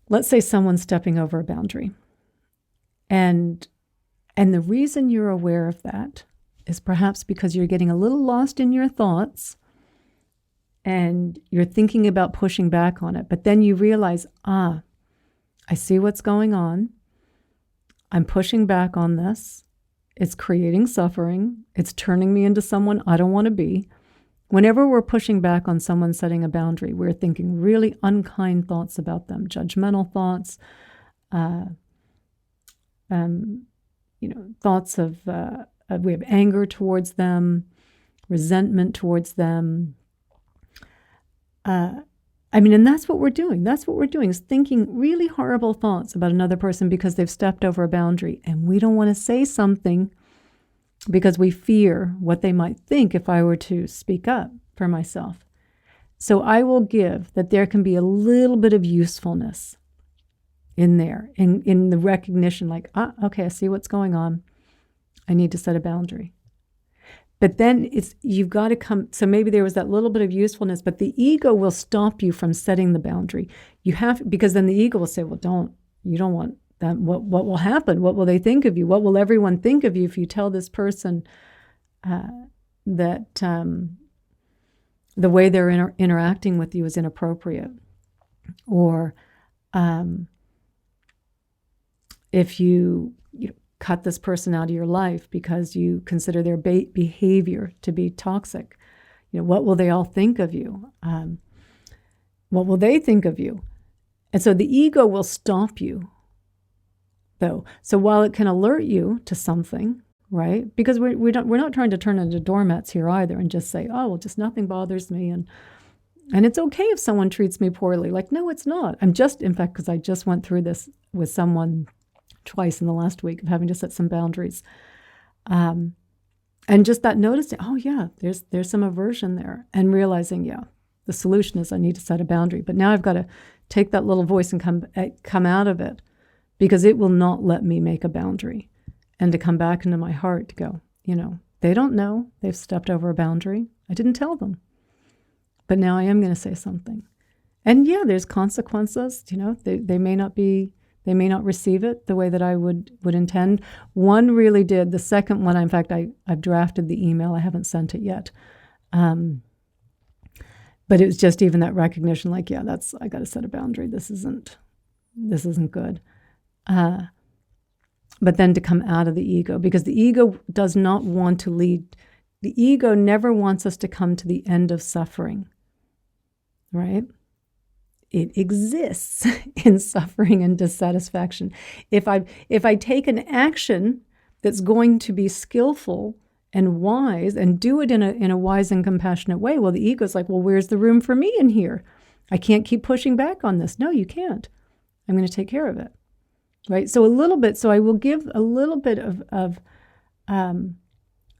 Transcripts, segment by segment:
let's say someone's stepping over a boundary. And the reason you're aware of that is perhaps because you're getting a little lost in your thoughts and you're thinking about pushing back on it. But then you realize, I see what's going on. I'm pushing back on this. It's creating suffering. It's turning me into someone I don't want to be. Whenever we're pushing back on someone setting a boundary, we're thinking really unkind thoughts about them, judgmental thoughts, thoughts of we have anger towards them, resentment towards them. And that's what we're doing. That's what we're doing, is thinking really horrible thoughts about another person because they've stepped over a boundary. And we don't want to say something because we fear what they might think if I were to speak up for myself. So I will give that there can be a little bit of usefulness in there, in the recognition, like, okay, I see what's going on. I need to set a boundary. But then you've got to come, so maybe there was that little bit of usefulness, but the ego will stop you from setting the boundary. Because then the ego will say, well, you don't want that. What will happen? What will they think of you? What will everyone think of you if you tell this person that the way they're interacting with you is inappropriate? Or if you cut this person out of your life because you consider their behavior to be toxic, what will they all think of you? What will they think of you? And so the ego will stop you, though. So while it can alert you to something, right? Because we're not trying to turn into doormats here either and just say, oh, well, just nothing bothers me, and it's okay if someone treats me poorly. Like, no, it's not. In fact, because I just went through this with someone twice in the last week of having to set some boundaries. And just that noticing, oh yeah, there's some aversion there, and realizing, yeah, the solution is I need to set a boundary. But now I've got to take that little voice and come out of it, because it will not let me make a boundary. And to come back into my heart to go, they don't know they've stepped over a boundary. I didn't tell them. But now I am going to say something. And yeah, there's consequences, they may not receive it the way that I would intend. One really did. The second one, in fact, I've drafted the email. I haven't sent it yet. But it was just even that recognition, like, yeah, I got to set a boundary. This isn't good. But then to come out of the ego, because the ego does not want to lead. The ego never wants us to come to the end of suffering, right? It exists in suffering and dissatisfaction. If I take an action that's going to be skillful and wise and do it in a wise and compassionate way, well, the ego's like, well, where's the room for me in here? I can't keep pushing back on this. No, you can't. I'm going to take care of it, right? So I will give a little bit of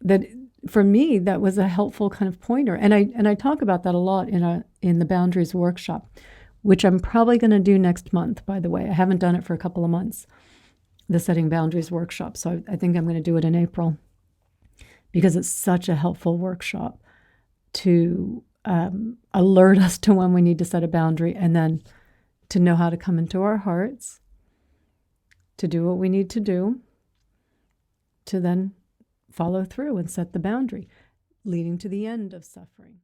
that. For me, that was a helpful kind of pointer, and I talk about that a lot in the Boundaries workshop, which I'm probably going to do next month, by the way. I haven't done it for a couple of months, the Setting Boundaries workshop. So I think I'm going to do it in April, because it's such a helpful workshop to alert us to when we need to set a boundary, and then to know how to come into our hearts, to do what we need to do, to then follow through and set the boundary, leading to the end of suffering.